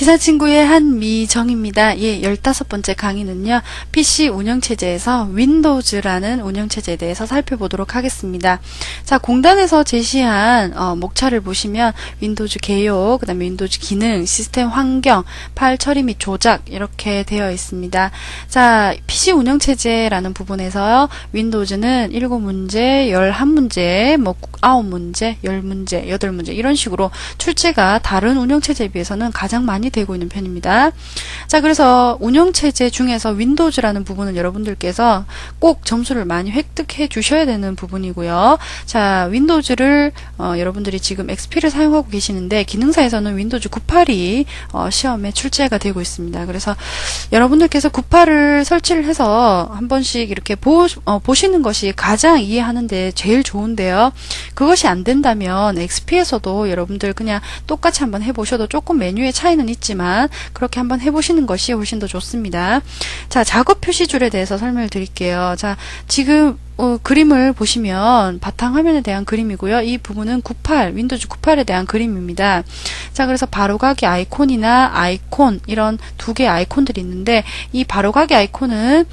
기사친구의 한미정입니다. 예, 15번째 강의는요, PC 운영체제에서 윈도우즈라는 운영체제에 대해서 살펴보도록 하겠습니다. 자, 공단에서 제시한 목차를 보시면 윈도우즈 개요, 그 다음에 윈도우즈 기능, 시스템 환경, 파일 처리 및 조작 이렇게 되어 있습니다. 자, PC 운영체제라는 부분에서요, 윈도우즈는 7문제, 11문제, 뭐 9문제, 10문제, 8문제 이런 식으로 출제가 다른 운영체제에 비해서는 가장 많이 되고 있는 편입니다. 자, 그래서 운영체제 중에서 윈도우즈라는 부분은 여러분들께서 꼭 점수를 많이 획득해 주셔야 되는 부분이고요. 자, 윈도우즈를 여러분들이 지금 XP를 사용하고 계시는데 기능사에서는 윈도우즈 98이 시험에 출제가 되고 있습니다. 그래서 여러분들께서 98을 설치를 해서 한 번씩 이렇게 보시는 것이 가장 이해하는데 제일 좋은데요. 그것이 안 된다면 XP에서도 여러분들 그냥 똑같이 한번 해보셔도 조금 메뉴의 차이는 있지만 그렇게 한번 해보시는 것이 훨씬 더 좋습니다. 자, 작업 표시줄에 대해서 설명을 드릴게요. 자, 지금 그림을 보시면 바탕화면에 대한 그림이고요. 이 부분은 98, 윈도우즈 98에 대한 그림입니다. 자, 그래서 바로가기 아이콘이나 아이콘 이런 두 개의 아이콘들이 있는데 이 바로가기 아이콘은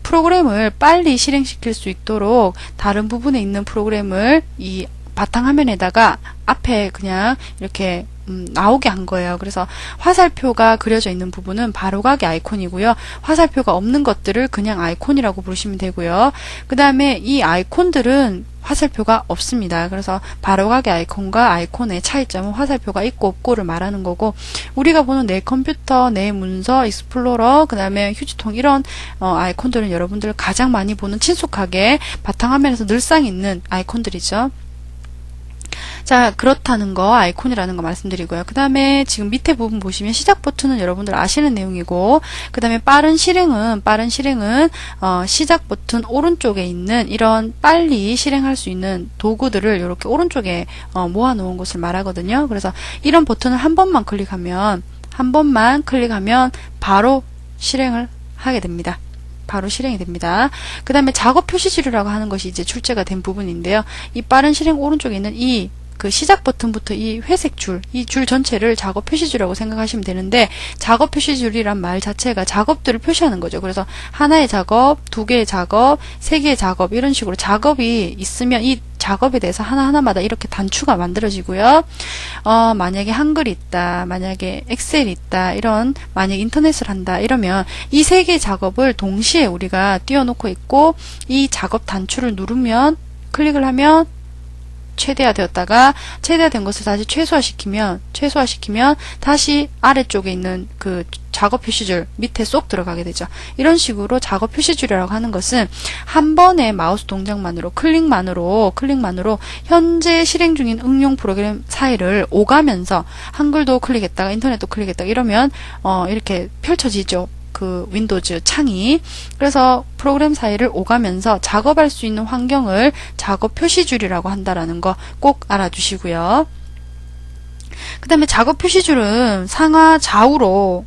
프로그램을 빨리 실행시킬 수 있도록 다른 부분에 있는 프로그램을 이 바탕화면에다가 앞에 그냥 이렇게 나오게 한 거예요. 그래서 화살표가 그려져 있는 부분은 바로가기 아이콘이고요. 화살표가 없는 것들을 그냥 아이콘이라고 부르시면 되고요. 그 다음에 이 아이콘들은 화살표가 없습니다. 그래서 바로가기 아이콘과 아이콘의 차이점은 화살표가 있고 없고를 말하는 거고, 우리가 보는 내 컴퓨터, 내 문서, 익스플로러, 그 다음에 휴지통 이런 아이콘들은 여러분들 가장 많이 보는 친숙하게 바탕화면에서 늘상 있는 아이콘들이죠. 자, 그렇다는 거, 아이콘이라는 거 말씀드리고요. 그 다음에 지금 밑에 부분 보시면 시작 버튼은 여러분들 아시는 내용이고, 그 다음에 빠른 실행은 시작 버튼 오른쪽에 있는 이런 빨리 실행할 수 있는 도구들을 이렇게 오른쪽에 모아 놓은 것을 말하거든요. 그래서 이런 버튼을 한 번만 클릭하면 바로 실행을 하게 됩니다. 바로 실행이 됩니다. 그 다음에 작업 표시줄이라고 하는 것이 이제 출제가 된 부분인데요. 이 빠른 실행 오른쪽에 있는 그 시작 버튼부터 이 회색 줄, 이 줄 전체를 작업 표시줄이라고 생각하시면 되는데, 작업 표시줄이란 말 자체가 작업들을 표시하는 거죠. 그래서 하나의 작업, 두 개의 작업, 세 개의 작업 이런 식으로 작업이 있으면 이 작업에 대해서 하나하나마다 이렇게 단추가 만들어지고요. 만약에 한글이 있다, 만약에 엑셀이 있다, 만약에 인터넷을 한다 이러면 이 세 개의 작업을 동시에 우리가 띄워놓고 있고, 이 작업 단추를 누르면, 클릭을 하면 최대화되었다가 최대화된 것을 다시 최소화시키면 다시 아래쪽에 있는 그 작업 표시줄 밑에 쏙 들어가게 되죠. 이런 식으로 작업 표시줄이라고 하는 것은 한 번의 마우스 동작만으로 클릭만으로 현재 실행 중인 응용 프로그램 사이를 오가면서 한글도 클릭했다가 인터넷도 클릭했다가 이러면 이렇게 펼쳐지죠. 그 윈도우즈 창이. 그래서 프로그램 사이를 오가면서 작업할 수 있는 환경을 작업 표시줄이라고 한다라는 거 꼭 알아두시고요. 그 다음에 작업 표시줄은 상하 좌우로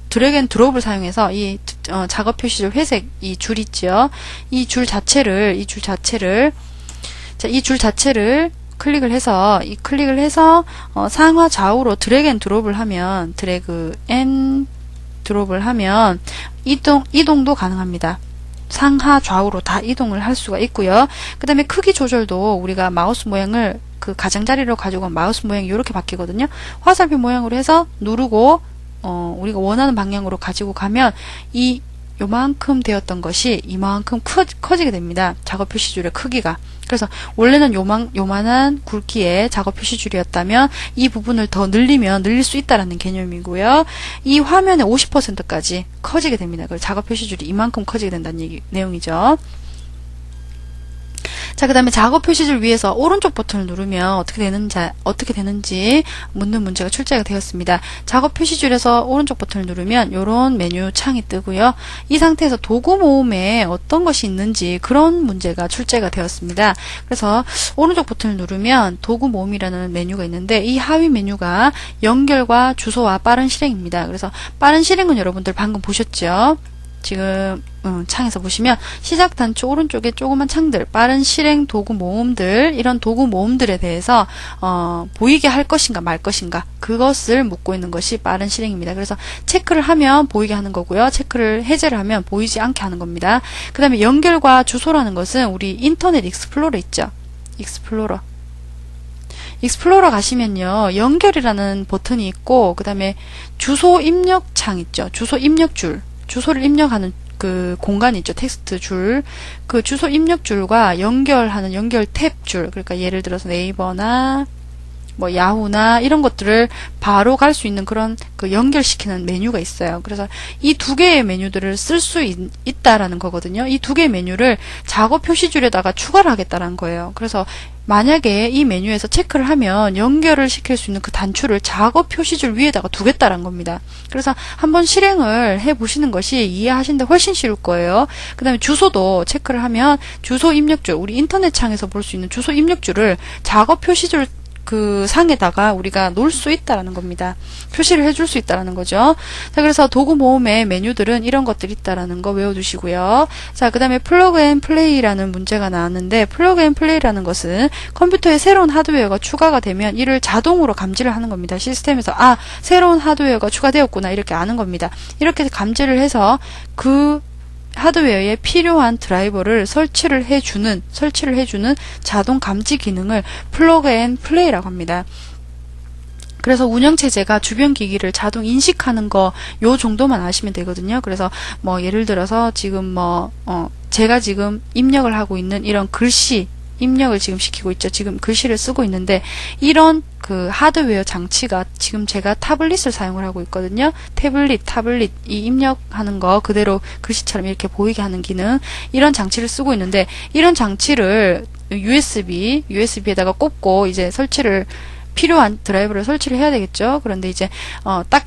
드래그 앤 드롭을 사용해서 이 작업 표시줄 회색 이 줄 있죠. 이 줄 자체를 클릭을 해서 상하 좌우로 드래그 앤 드롭을 하면 이동도 가능합니다. 상하 좌우로 다 이동을 할 수가 있고요. 그 다음에 크기 조절도 우리가 마우스 모양을 그 가장자리로 가지고 마우스 모양이 이렇게 바뀌거든요. 화살표 모양으로 해서 누르고 우리가 원하는 방향으로 가지고 가면 요만큼 되었던 것이 이만큼 커지게 됩니다. 작업 표시줄의 크기가. 그래서 원래는 요만한 굵기의 작업 표시줄이었다면 이 부분을 더 늘릴 수 있다라는 개념이고요. 이 화면의 50%까지 커지게 됩니다. 그래서 작업 표시줄이 이만큼 커지게 된다는 내용이죠. 자, 그 다음에 작업 표시줄 위에서 오른쪽 버튼을 누르면 어떻게 되는지 묻는 문제가 출제가 되었습니다. 작업 표시줄에서 오른쪽 버튼을 누르면 이런 메뉴 창이 뜨고요. 이 상태에서 도구 모음에 어떤 것이 있는지 그런 문제가 출제가 되었습니다. 그래서 오른쪽 버튼을 누르면 도구 모음이라는 메뉴가 있는데 이 하위 메뉴가 연결과 주소와 빠른 실행입니다. 그래서 빠른 실행은 여러분들 방금 보셨죠? 지금 창에서 보시면 시작 단추 오른쪽에 조그만 창들, 빠른 실행 도구 모음들, 이런 도구 모음들에 대해서 보이게 할 것인가 말 것인가, 그것을 묻고 있는 것이 빠른 실행입니다. 그래서 체크를 하면 보이게 하는 거고요. 체크를 해제를 하면 보이지 않게 하는 겁니다. 그 다음에 연결과 주소라는 것은 우리 인터넷 익스플로러 있죠. 익스플로러 가시면요, 연결이라는 버튼이 있고, 그 다음에 주소 입력 창 있죠. 주소 입력 줄, 주소를 입력하는 그 공간이 있죠. 텍스트 줄. 그 주소 입력 줄과 연결하는 연결 탭 줄. 그러니까 예를 들어서 네이버나 뭐 야후나 이런 것들을 바로 갈 수 있는 그런 그 연결시키는 메뉴가 있어요. 그래서 이 두 개의 메뉴들을 쓸 수 있다라는 거거든요. 이 두 개의 메뉴를 작업 표시줄에다가 추가를 하겠다는 거예요. 그래서 만약에 이 메뉴에서 체크를 하면 연결을 시킬 수 있는 그 단추를 작업 표시줄 위에다가 두겠다는 겁니다. 그래서 한번 실행을 해 보시는 것이 이해하시는데 훨씬 쉬울 거예요. 그 다음에 주소도 체크를 하면 주소 입력줄, 우리 인터넷 창에서 볼 수 있는 주소 입력줄을 작업 표시줄 그 상에다가 우리가 놓을 수 있다라는 겁니다. 표시를 해줄 수 있다라는 거죠. 자, 그래서 도구 모음의 메뉴들은 이런 것들이 있다라는 거 외워두시고요. 자, 그 다음에 플러그 앤 플레이라는 문제가 나왔는데, 플러그 앤 플레이라는 것은 컴퓨터에 새로운 하드웨어가 추가가 되면 이를 자동으로 감지를 하는 겁니다. 시스템에서 새로운 하드웨어가 추가되었구나 이렇게 아는 겁니다. 이렇게 감지를 해서 그 하드웨어에 필요한 드라이버를 설치를 해주는 자동 감지 기능을 플러그 앤 플레이라고 합니다. 그래서 운영체제가 주변 기기를 자동 인식하는 거 요 정도만 아시면 되거든요. 그래서 뭐 예를 들어서 지금 제가 지금 입력을 하고 있는 이런 글씨 입력을 지금 시키고 있죠. 지금 글씨를 쓰고 있는데 이런 그 하드웨어 장치가 지금 제가 타블릿을 사용을 하고 있거든요. 타블릿 이 입력하는 거 그대로 글씨처럼 이렇게 보이게 하는 기능, 이런 장치를 쓰고 있는데 이런 장치를 USB에다가 꽂고 이제 필요한 드라이버를 설치를 해야 되겠죠. 그런데 이제 딱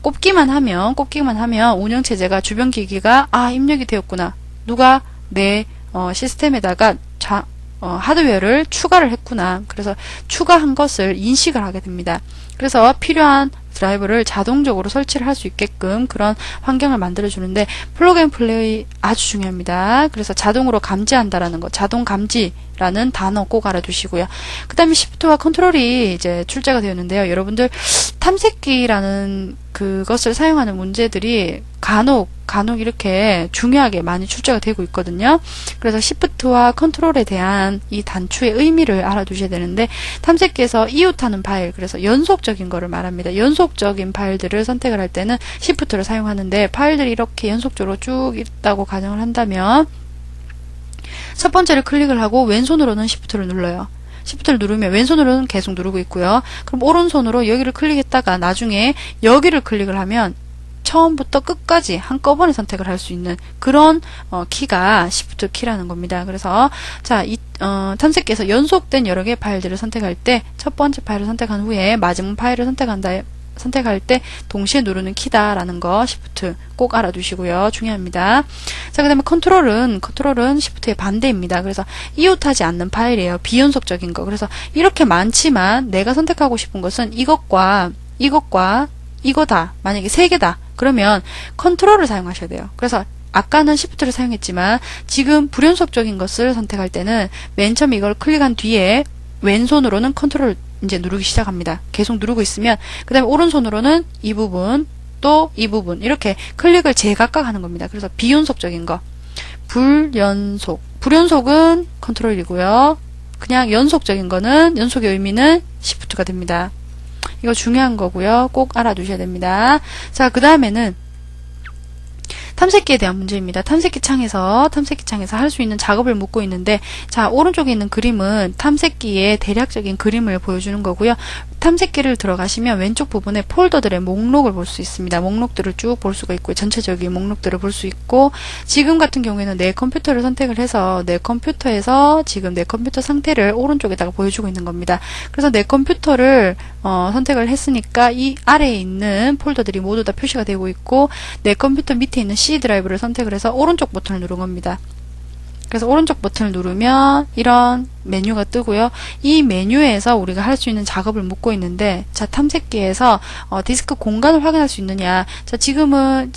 꼽기만 하면 운영체제가 주변 기기가 입력이 되었구나, 누가 내 시스템에다가 하드웨어를 추가를 했구나, 그래서 추가한 것을 인식을 하게 됩니다. 그래서 필요한 드라이버를 자동적으로 설치를 할 수 있게끔 그런 환경을 만들어 주는데 플러그 앤 플레이 아주 중요합니다. 그래서 자동으로 감지한다라는 거, 자동 감지라는 단어 꼭 알아두시고요. 그 다음에 시프트와 컨트롤이 이제 출제가 되었는데요. 여러분들 탐색기라는 그것을 사용하는 문제들이 간혹 이렇게 중요하게 많이 출제가 되고 있거든요. 그래서 시프트와 컨트롤에 대한 이 단추의 의미를 알아두셔야 되는데, 탐색기에서 이웃하는 파일, 그래서 연속적인 거를 말합니다. 연속적인 파일들을 선택을 할 때는 시프트를 사용하는데, 파일들이 이렇게 연속적으로 쭉 있다고 가정을 한다면 첫 번째를 클릭을 하고 왼손으로는 시프트를 눌러요. 시프트를 누르면 왼손으로는 계속 누르고 있고요. 그럼 오른손으로 여기를 클릭했다가 나중에 여기를 클릭을 하면 처음부터 끝까지 한꺼번에 선택을 할 수 있는 그런 키가 시프트 키라는 겁니다. 그래서 자, 탐색기에서 연속된 여러 개의 파일들을 선택할 때 첫 번째 파일을 선택한 후에 마지막 파일을 선택할 때 동시에 누르는 키다라는 거 시프트 꼭 알아두시고요. 중요합니다. 자, 그 다음에 컨트롤은 시프트의 반대입니다. 그래서 이웃하지 않는 파일이에요. 비연속적인 거. 그래서 이렇게 많지만 내가 선택하고 싶은 것은 이것과 이거다. 만약에 3개다. 그러면 컨트롤을 사용하셔야 돼요. 그래서 아까는 시프트를 사용했지만 지금 불연속적인 것을 선택할 때는 맨 처음 이걸 클릭한 뒤에 왼손으로는 컨트롤 이제 누르기 시작합니다. 계속 누르고 있으면 그 다음에 오른손으로는 이 부분 또 이 부분 이렇게 클릭을 제각각 하는 겁니다. 그래서 비연속적인 거, 불연속은 컨트롤이고요. 그냥 연속적인 거는 연속의 의미는 시프트가 됩니다. 이거 중요한 거고요. 꼭 알아두셔야 됩니다. 자, 그 다음에는 탐색기에 대한 문제입니다. 탐색기 창에서 할 수 있는 작업을 묻고 있는데, 자, 오른쪽에 있는 그림은 탐색기의 대략적인 그림을 보여주는 거고요. 탐색기를 들어가시면 왼쪽 부분에 폴더들의 목록을 볼 수 있습니다. 목록들을 쭉 볼 수가 있고요. 전체적인 목록들을 볼 수 있고, 지금 같은 경우에는 내 컴퓨터를 선택을 해서 내 컴퓨터에서 지금 내 컴퓨터 상태를 오른쪽에다가 보여주고 있는 겁니다. 그래서 내 컴퓨터를 선택을 했으니까 이 아래에 있는 폴더들이 모두 다 표시가 되고 있고, 내 컴퓨터 밑에 있는 C 드라이브를 선택을 해서 오른쪽 버튼을 누른 겁니다. 그래서 오른쪽 버튼을 누르면 이런 메뉴가 뜨고요. 이 메뉴에서 우리가 할 수 있는 작업을 묻고 있는데, 자, 탐색기에서 디스크 공간을 확인할 수 있느냐. 자, 지금은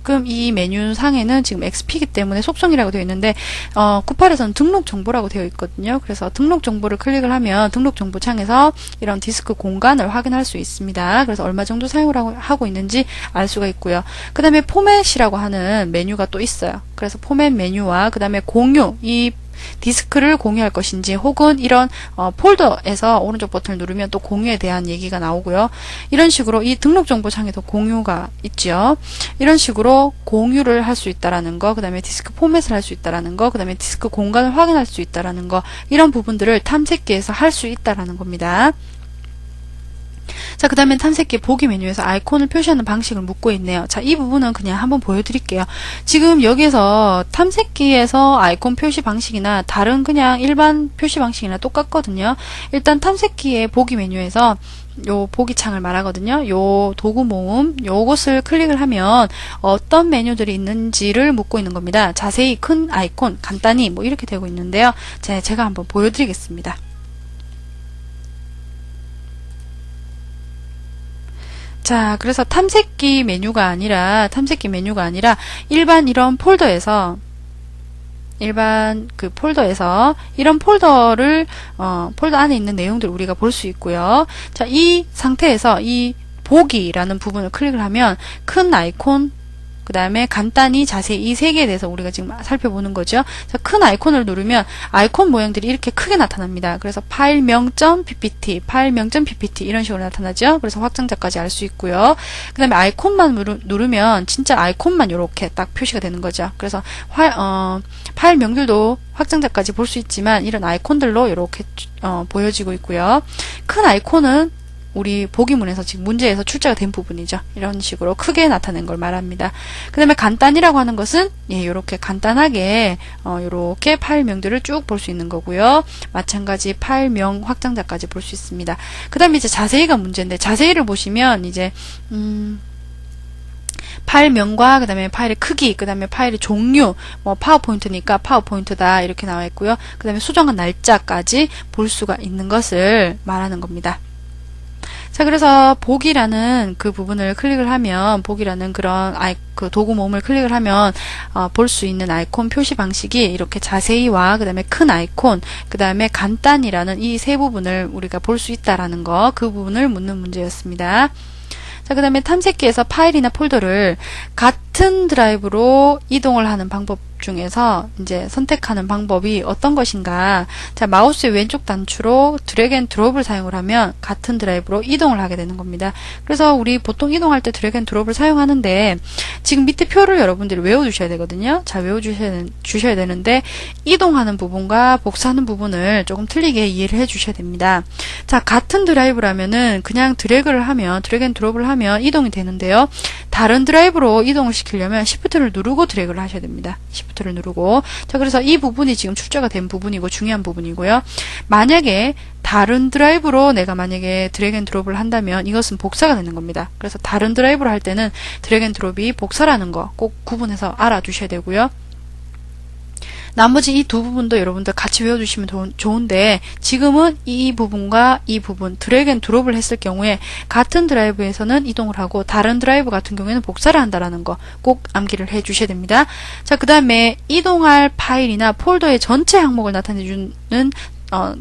지금 이 메뉴 상에는 지금 XP이기 때문에 속성이라고 되어 있는데 98에서는 등록 정보라고 되어 있거든요. 그래서 등록 정보를 클릭을 하면 등록 정보 창에서 이런 디스크 공간을 확인할 수 있습니다. 그래서 얼마 정도 사용을 하고 있는지 알 수가 있고요. 그 다음에 포맷이라고 하는 메뉴가 또 있어요. 그래서 포맷 메뉴와 그 다음에 공유, 이 디스크를 공유할 것인지 혹은 이런 폴더에서 오른쪽 버튼을 누르면 또 공유에 대한 얘기가 나오고요. 이런 식으로 이 등록 정보 창에도 공유가 있죠. 이런 식으로 공유를 할 수 있다라는 거, 그 다음에 디스크 포맷을 할 수 있다라는 거, 그 다음에 디스크 공간을 확인할 수 있다라는 거, 이런 부분들을 탐색기에서 할 수 있다라는 겁니다. 자, 그 다음에 탐색기 보기 메뉴에서 아이콘을 표시하는 방식을 묻고 있네요. 자, 이 부분은 그냥 한번 보여드릴게요. 지금 여기에서 탐색기에서 아이콘 표시 방식이나 다른 그냥 일반 표시 방식이나 똑같거든요. 일단 탐색기의 보기 메뉴에서 요 보기 창을 말하거든요. 요 도구 모음, 요것을 클릭을 하면 어떤 메뉴들이 있는지를 묻고 있는 겁니다. 자세히, 큰 아이콘, 간단히 뭐 이렇게 되고 있는데요. 제가 한번 보여드리겠습니다. 자, 그래서 탐색기 메뉴가 아니라 일반 이런 폴더에서 이런 폴더를 폴더 안에 있는 내용들을 우리가 볼 수 있고요. 자, 이 상태에서 이 보기라는 부분을 클릭을 하면 큰 아이콘, 그 다음에 간단히 자세히 이 세 개에 대해서 우리가 지금 살펴보는 거죠. 자, 큰 아이콘을 누르면 아이콘 모양들이 이렇게 크게 나타납니다. 그래서 파일명.ppt, 파일명.ppt 이런 식으로 나타나죠. 그래서 확장자까지 알 수 있고요. 그 다음에 아이콘만 누르면 진짜 아이콘만 이렇게 딱 표시가 되는 거죠. 그래서 파일명들도 확장자까지 볼 수 있지만 이런 아이콘들로 이렇게 보여지고 있고요. 큰 아이콘은 우리 보기문에서 지금 문제에서 출제가 된 부분이죠. 이런 식으로 크게 나타낸 걸 말합니다. 그 다음에 간단이라고 하는 것은 이렇게 간단하게 이렇게 파일명들을 쭉 볼 수 있는 거고요. 마찬가지 파일명 확장자까지 볼 수 있습니다. 그 다음에 이제 자세히가 문제인데 자세히를 보시면 이제 파일명과 그 다음에 파일의 크기, 그 다음에 파일의 종류, 뭐 파워포인트니까 파워포인트다 이렇게 나와 있고요. 그 다음에 수정한 날짜까지 볼 수가 있는 것을 말하는 겁니다. 자, 그래서 보기라는 그 부분을 클릭을 하면, 보기라는 그런 그 도구 모음을 클릭을 하면 볼 수 있는 아이콘 표시 방식이 이렇게 자세히와 그 다음에 큰 아이콘, 그 다음에 간단이라는 이 세 부분을 우리가 볼 수 있다라는 거, 그 부분을 묻는 문제였습니다. 자, 그 다음에 탐색기에서 파일이나 폴더를 같은 드라이브로 이동을 하는 방법 중에서 이제 선택하는 방법이 어떤 것인가. 자, 마우스의 왼쪽 단추로 드래그 앤 드롭을 사용을 하면 같은 드라이브로 이동을 하게 되는 겁니다. 그래서 우리 보통 이동할 때 드래그 앤 드롭을 사용하는데 지금 밑에 표를 여러분들이 외워주셔야 되거든요. 자, 외워주셔야 되는데 이동하는 부분과 복사하는 부분을 조금 틀리게 이해를 해주셔야 됩니다. 자, 같은 드라이브라면은 그냥 드래그 앤 드롭을 하면 이동이 되는데요. 다른 드라이브로 이동을 시키려면 Shift를 누르고 드래그를 하셔야 됩니다. Shift를 누르고. 자, 그래서 이 부분이 지금 출제가 된 부분이고 중요한 부분이고요. 만약에 다른 드라이브로 내가 만약에 드래그 앤 드롭을 한다면 이것은 복사가 되는 겁니다. 그래서 다른 드라이브로 할 때는 드래그 앤 드롭이 복사라는 거 꼭 구분해서 알아두셔야 되고요. 나머지 이 두 부분도 여러분들 같이 외워주시면 좋은데 지금은 이 부분과 이 부분 드래그 앤 드롭을 했을 경우에 같은 드라이브에서는 이동을 하고 다른 드라이브 같은 경우에는 복사를 한다라는 거 꼭 암기를 해 주셔야 됩니다. 자, 그 다음에 이동할 파일이나 폴더의 전체 항목을 나타내주는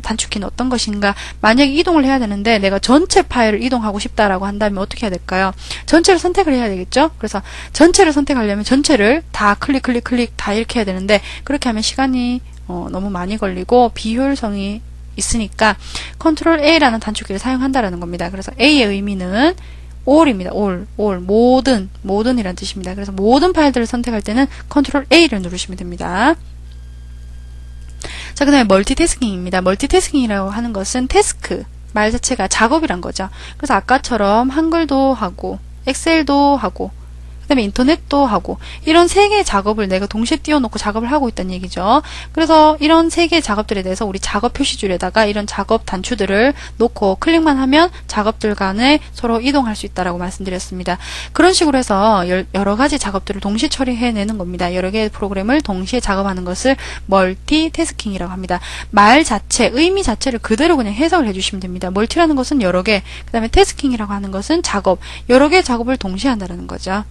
단축키는 어떤 것인가. 만약에 이동을 해야 되는데 내가 전체 파일을 이동하고 싶다라고 한다면 어떻게 해야 될까요? 전체를 선택을 해야 되겠죠? 그래서 전체를 선택하려면 전체를 다 클릭 다 이렇게 해야 되는데 그렇게 하면 시간이 너무 많이 걸리고 비효율성이 있으니까 컨트롤 A라는 단축키를 사용한다라는 겁니다. 그래서 A의 의미는 all입니다. all, 모든이라는 뜻입니다. 그래서 모든 파일들을 선택할 때는 컨트롤 A를 누르시면 됩니다. 자, 그 다음에 멀티태스킹입니다. 멀티태스킹이라고 하는 것은 태스크, 말 자체가 작업이란 거죠. 그래서 아까처럼 한글도 하고 엑셀도 하고 그 다음에 인터넷도 하고 이런 세 개의 작업을 내가 동시에 띄워놓고 작업을 하고 있다는 얘기죠. 그래서 이런 세 개의 작업들에 대해서 우리 작업 표시줄에다가 이런 작업 단추들을 놓고 클릭만 하면 작업들 간에 서로 이동할 수 있다라고 말씀드렸습니다. 그런 식으로 해서 여러 가지 작업들을 동시에 처리해내는 겁니다. 여러 개의 프로그램을 동시에 작업하는 것을 멀티태스킹이라고 합니다. 말 자체, 의미 자체를 그대로 그냥 해석을 해주시면 됩니다. 멀티라는 것은 여러 개, 그 다음에 태스킹이라고 하는 것은 작업, 여러 개의 작업을 동시에 한다는 거죠.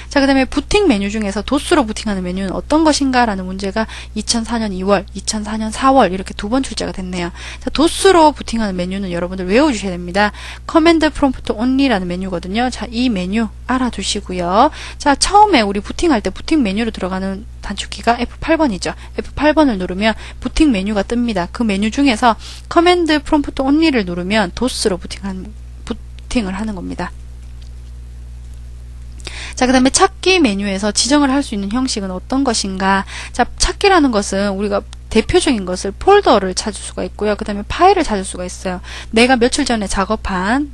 자, 그 다음에 부팅 메뉴 중에서 도수로 부팅하는 메뉴는 어떤 것인가 라는 문제가 2004년 2월, 2004년 4월 이렇게 두 번 출제가 됐네요. 자, 도수로 부팅하는 메뉴는 여러분들 외워주셔야 됩니다. 커맨드 프롬프트 온리라는 메뉴거든요. 자, 이 메뉴 알아두시고요. 자, 처음에 우리 부팅할 때 부팅 메뉴로 들어가는 단축키가 F8번이죠. F8번을 누르면 부팅 메뉴가 뜹니다. 그 메뉴 중에서 커맨드 프롬프트 온리를 누르면 도수로 부팅을 하는 겁니다. 자, 그 다음에 찾기 메뉴에서 지정을 할 수 있는 형식은 어떤 것인가. 자, 찾기라는 것은 우리가 대표적인 것을 폴더를 찾을 수가 있고요. 그 다음에 파일을 찾을 수가 있어요. 내가 며칠 전에 작업한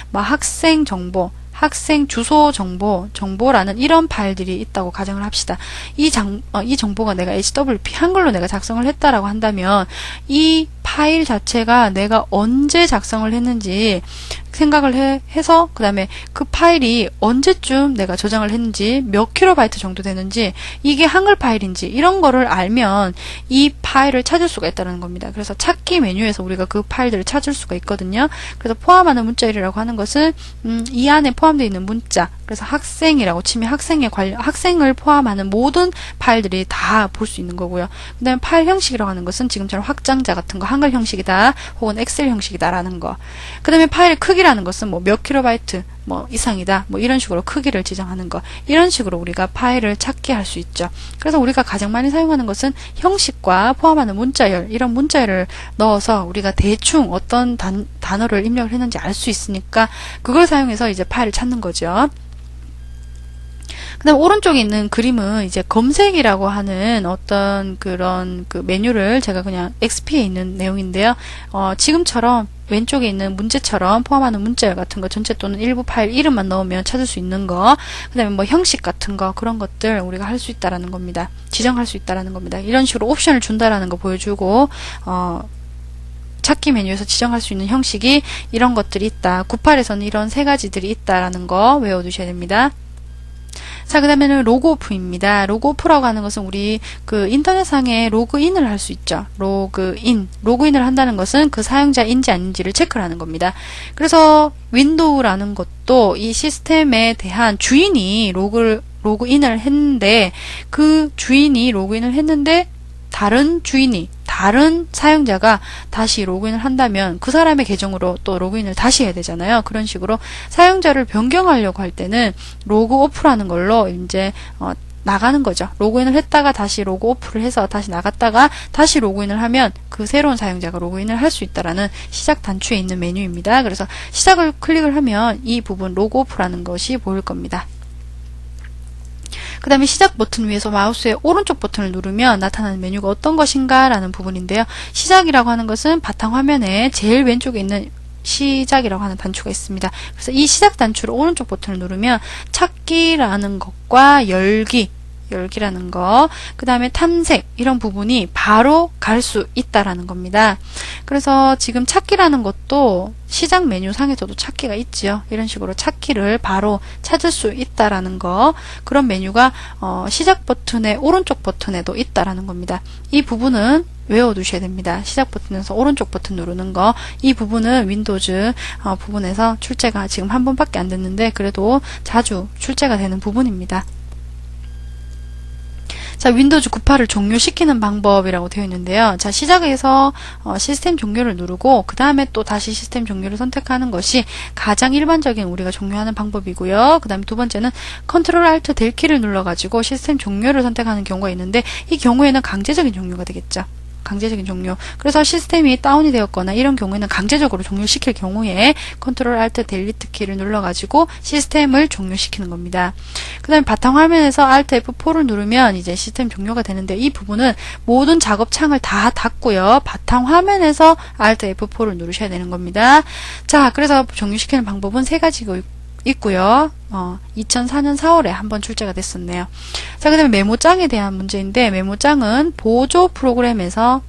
뭐 학생 정보, 학생 주소 정보라는 이런 파일들이 있다고 가정을 합시다. 이 정보가 내가 HWP 한글로 내가 작성을 했다라고 한다면 이 파일 자체가 내가 언제 작성을 했는지 생각을 해서 그 다음에 그 파일이 언제쯤 내가 저장을 했는지 몇 킬로바이트 정도 되는지 이게 한글 파일인지 이런 거를 알면 이 파일을 찾을 수가 있다는 겁니다. 그래서 찾기 메뉴에서 우리가 그 파일들을 찾을 수가 있거든요. 그래서 포함하는 문자열이라고 하는 것은 이 안에 포함되어 있는 문자, 그래서 학생이라고 치면 학생을 포함하는 모든 파일들이 다 볼 수 있는 거고요. 그 다음에 파일 형식이라고 하는 것은 지금처럼 확장자 같은 거 한글 형식이다 혹은 엑셀 형식이다라는 거. 그 다음에 파일의 크기라는 것은 뭐 몇 킬로바이트 뭐 이상이다 뭐 이런 식으로 크기를 지정하는 거, 이런 식으로 우리가 파일을 찾게 할 수 있죠. 그래서 우리가 가장 많이 사용하는 것은 형식과 포함하는 문자열, 이런 문자열을 넣어서 우리가 대충 어떤 단어를 입력을 했는지 알 수 있으니까 그걸 사용해서 이제 파일을 찾는 거죠. 그 다음 오른쪽에 있는 그림은 이제 검색이라고 하는 어떤 그런 그 메뉴를 제가 그냥 XP에 있는 내용인데요. 지금처럼 왼쪽에 있는 문제처럼 포함하는 문자열 같은 거 전체 또는 일부 파일 이름만 넣으면 찾을 수 있는 거, 그 다음에 뭐 형식 같은 거, 그런 것들 우리가 할 수 있다라는 겁니다. 지정할 수 있다라는 겁니다. 이런 식으로 옵션을 준다라는 거 보여주고, 찾기 메뉴에서 지정할 수 있는 형식이 이런 것들이 있다. 98에서는 이런 세 가지들이 있다라는 거 외워두셔야 됩니다. 자, 그 다음에는 로그오프입니다. 로그오프라고 하는 것은 우리 그 인터넷상에 로그인을 할 수 있죠. 로그인을 한다는 것은 그 사용자인지 아닌지를 체크를 하는 겁니다. 그래서 윈도우라는 것도 이 시스템에 대한 주인이 로그인을 했는데, 그 주인이 로그인을 했는데 다른 사용자가 다시 로그인을 한다면 그 사람의 계정으로 또 로그인을 다시 해야 되잖아요. 그런 식으로 사용자를 변경하려고 할 때는 로그 오프라는 걸로 이제 나가는 거죠. 로그인을 했다가 다시 로그 오프를 해서 다시 나갔다가 다시 로그인을 하면 그 새로운 사용자가 로그인을 할 수 있다라는 시작 단추에 있는 메뉴입니다. 그래서 시작을 클릭을 하면 이 부분 로그 오프라는 것이 보일 겁니다. 그 다음에 시작 버튼 위에서 마우스의 오른쪽 버튼을 누르면 나타나는 메뉴가 어떤 것인가 라는 부분인데요. 시작이라고 하는 것은 바탕화면에 제일 왼쪽에 있는 시작이라고 하는 단추가 있습니다. 그래서 이 시작 단추를 오른쪽 버튼을 누르면 찾기라는 것과 열기라는 거, 그 다음에 탐색, 이런 부분이 바로 갈 수 있다라는 겁니다. 그래서 지금 찾기라는 것도 시작 메뉴 상에서도 찾기가 있지요. 이런 식으로 찾기를 바로 찾을 수 있다라는 거, 그런 메뉴가 시작 버튼의 오른쪽 버튼에도 있다라는 겁니다. 이 부분은 외워두셔야 됩니다. 시작 버튼에서 오른쪽 버튼 누르는 거, 이 부분은 윈도우즈 부분에서 출제가 지금 한 번밖에 안 됐는데 그래도 자주 출제가 되는 부분입니다. 자, 윈도우즈 98을 종료시키는 방법이라고 되어 있는데요. 자, 시작에서 시스템 종료를 누르고 그 다음에 또 다시 시스템 종료를 선택하는 것이 가장 일반적인 우리가 종료하는 방법이고요. 그 다음에 두 번째는 컨트롤 알트 델 키를 눌러가지고 시스템 종료를 선택하는 경우가 있는데, 이 경우에는 강제적인 종료가 되겠죠. 강제적인 종료. 그래서 시스템이 다운이 되었거나 이런 경우에는 강제적으로 종료시킬 경우에 컨트롤 알트 델리트 키를 눌러가지고 시스템을 종료시키는 겁니다. 그 다음에 바탕화면에서 알트 F4를 누르면 이제 시스템 종료가 되는데, 이 부분은 모든 작업 창을 다 닫고요. 바탕화면에서 알트 F4를 누르셔야 되는 겁니다. 자, 그래서 종료시키는 방법은 세 가지가 있고요. 2004년 4월에 한번 출제가 됐었네요. 자, 그 다음에 메모장에 대한 문제인데, 메모장은 보조 프로그램에서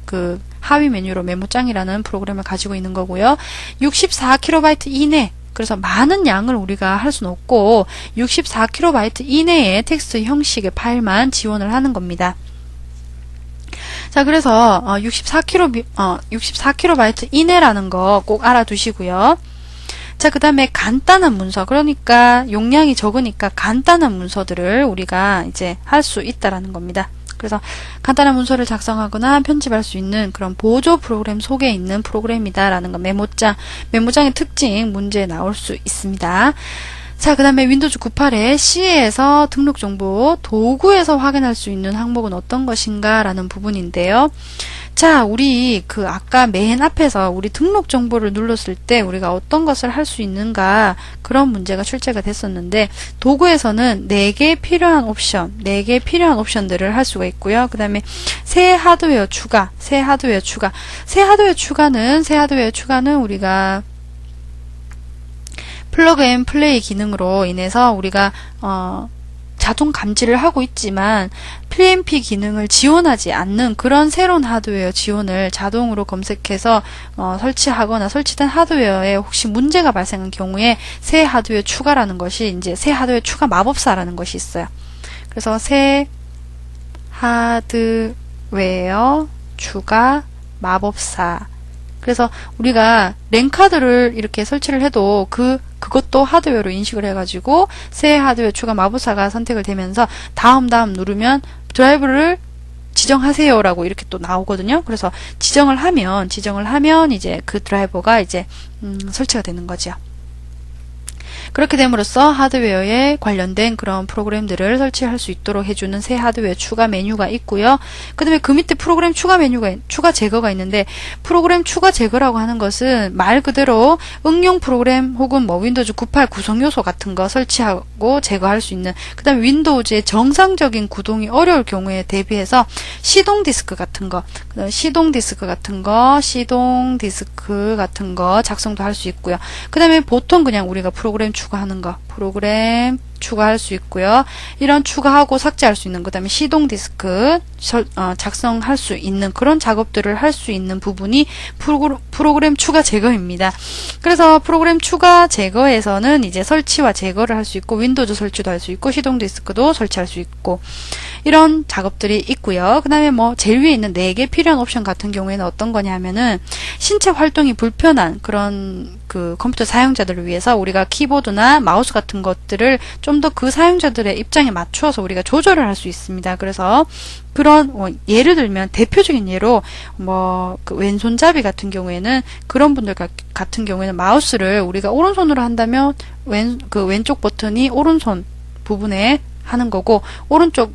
그 하위 메뉴로 메모장이라는 프로그램을 가지고 있는 거고요. 64KB 이내, 그래서 많은 양을 우리가 할 수는 없고 64KB 이내의 텍스트 형식의 파일만 지원을 하는 겁니다. 자, 그래서 64KB 이내라는 거 꼭 알아두시고요. 자, 그 다음에 간단한 문서, 그러니까 용량이 적으니까 간단한 문서들을 우리가 이제 할 수 있다라는 겁니다. 그래서 간단한 문서를 작성하거나 편집할 수 있는 그런 보조 프로그램 속에 있는 프로그램이다라는 거, 메모장의 특징 문제에 나올 수 있습니다. 자, 그 다음에 윈도우즈 98에 C에서 등록 정보 도구에서 확인할 수 있는 항목은 어떤 것인가 라는 부분인데요. 자, 우리 아까 맨 앞에서 우리 등록 정보를 눌렀을 때 우리가 어떤 것을 할 수 있는가, 그런 문제가 출제가 됐었는데, 도구에서는 4개 필요한 옵션들을 할 수가 있고요. 그 다음에 새 하드웨어 추가는 우리가 플러그 앤 플레이 기능으로 인해서 우리가 자동 감지를 하고 있지만 PMP 기능을 지원하지 않는 그런 새로운 하드웨어 지원을 자동으로 검색해서 설치하거나 설치된 하드웨어에 혹시 문제가 발생한 경우에 새 하드웨어 추가라는 것이, 이제 새 하드웨어 추가 마법사라는 것이 있어요. 그래서 새 하드웨어 추가 마법사. 그래서 우리가 랜카드를 이렇게 설치를 해도 그것도 하드웨어로 인식을 해가지고 새 하드웨어 추가 마법사가 선택을 되면서 다음 누르면 드라이브를 지정하세요라고 이렇게 또 나오거든요. 그래서 지정을 하면 이제 그 드라이버가 이제 설치가 되는 거죠. 그렇게 됨으로써 하드웨어에 관련된 그런 프로그램들을 설치할 수 있도록 해주는 새 하드웨어 추가 메뉴가 있고요. 그 다음에 그 밑에 프로그램 추가 제거가 있는데, 프로그램 추가 제거라고 하는 것은 말 그대로 응용 프로그램 혹은 윈도우즈 98 구성 요소 같은 거 설치하고 제거할 수 있는, 그 다음에 윈도우즈의 정상적인 구동이 어려울 경우에 대비해서 시동 디스크 같은 거 작성도 할 수 있고요. 그 다음에 보통 그냥 우리가 프로그램 추가할 수 있고요. 이런 추가하고 삭제할 수 있는, 그 다음에 시동 디스크 작성할 수 있는 그런 작업들을 할 수 있는 부분이 프로그램 추가 제거입니다. 그래서 프로그램 추가 제거에서는 이제 설치와 제거를 할 수 있고, 윈도우즈 설치도 할 수 있고, 시동 디스크도 설치할 수 있고, 이런 작업들이 있고요. 그 다음에 제일 위에 있는 4개 필요한 옵션 같은 경우에는 어떤 거냐 하면은, 신체 활동이 불편한 그런 컴퓨터 사용자들을 위해서 우리가 키보드나 마우스 같은 것들을 좀 더 그 사용자들의 입장에 맞추어서 우리가 조절을 할 수 있습니다. 그래서 그런 예를 들면 대표적인 예로 왼손잡이 같은 경우에는, 그런 분들 같은 경우에는 마우스를 우리가 오른손으로 한다면 왼쪽 버튼이 오른손 부분에 하는 거고, 오른쪽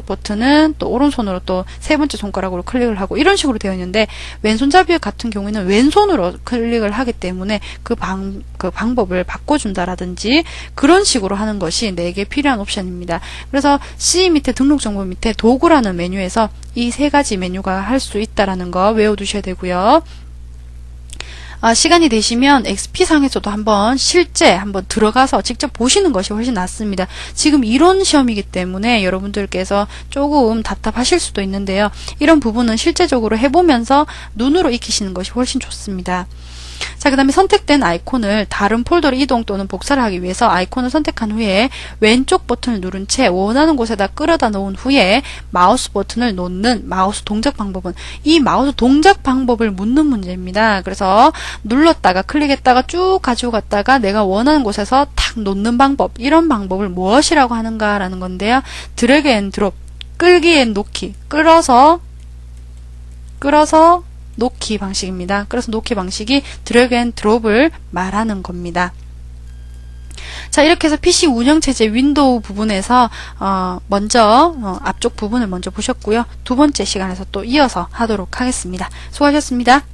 버튼은 또 오른손으로 또 세 번째 손가락으로 클릭을 하고, 이런 식으로 되어 있는데, 왼손잡이 같은 경우에는 왼손으로 클릭을 하기 때문에 그 방법을 바꿔준다라든지 그런 식으로 하는 것이 4개 필요한 옵션입니다. 그래서 C 밑에 등록 정보 밑에 도구라는 메뉴에서 이 3가지 메뉴가 할 수 있다라는 거 외워두셔야 되고요. 시간이 되시면 XP상에서도 실제 한번 들어가서 직접 보시는 것이 훨씬 낫습니다. 지금 이론 시험이기 때문에 여러분들께서 조금 답답하실 수도 있는데요. 이런 부분은 실제적으로 해보면서 눈으로 익히시는 것이 훨씬 좋습니다. 자, 그 다음에 선택된 아이콘을 다른 폴더로 이동 또는 복사를 하기 위해서 아이콘을 선택한 후에 왼쪽 버튼을 누른 채 원하는 곳에다 끌어다 놓은 후에 마우스 버튼을 놓는 마우스 동작 방법은, 이 마우스 동작 방법을 묻는 문제입니다. 그래서 눌렀다가 클릭했다가 쭉 가지고 갔다가 내가 원하는 곳에서 탁 놓는 방법, 이런 방법을 무엇이라고 하는가라는 건데요. 드래그 앤 드롭, 끌기 앤 놓기, 끌어서 놓기 방식입니다. 그래서 놓기 방식이 드래그 앤 드롭을 말하는 겁니다. 자, 이렇게 해서 PC 운영체제 윈도우 부분에서 먼저 앞쪽 부분을 먼저 보셨고요. 두 번째 시간에서 또 이어서 하도록 하겠습니다. 수고하셨습니다.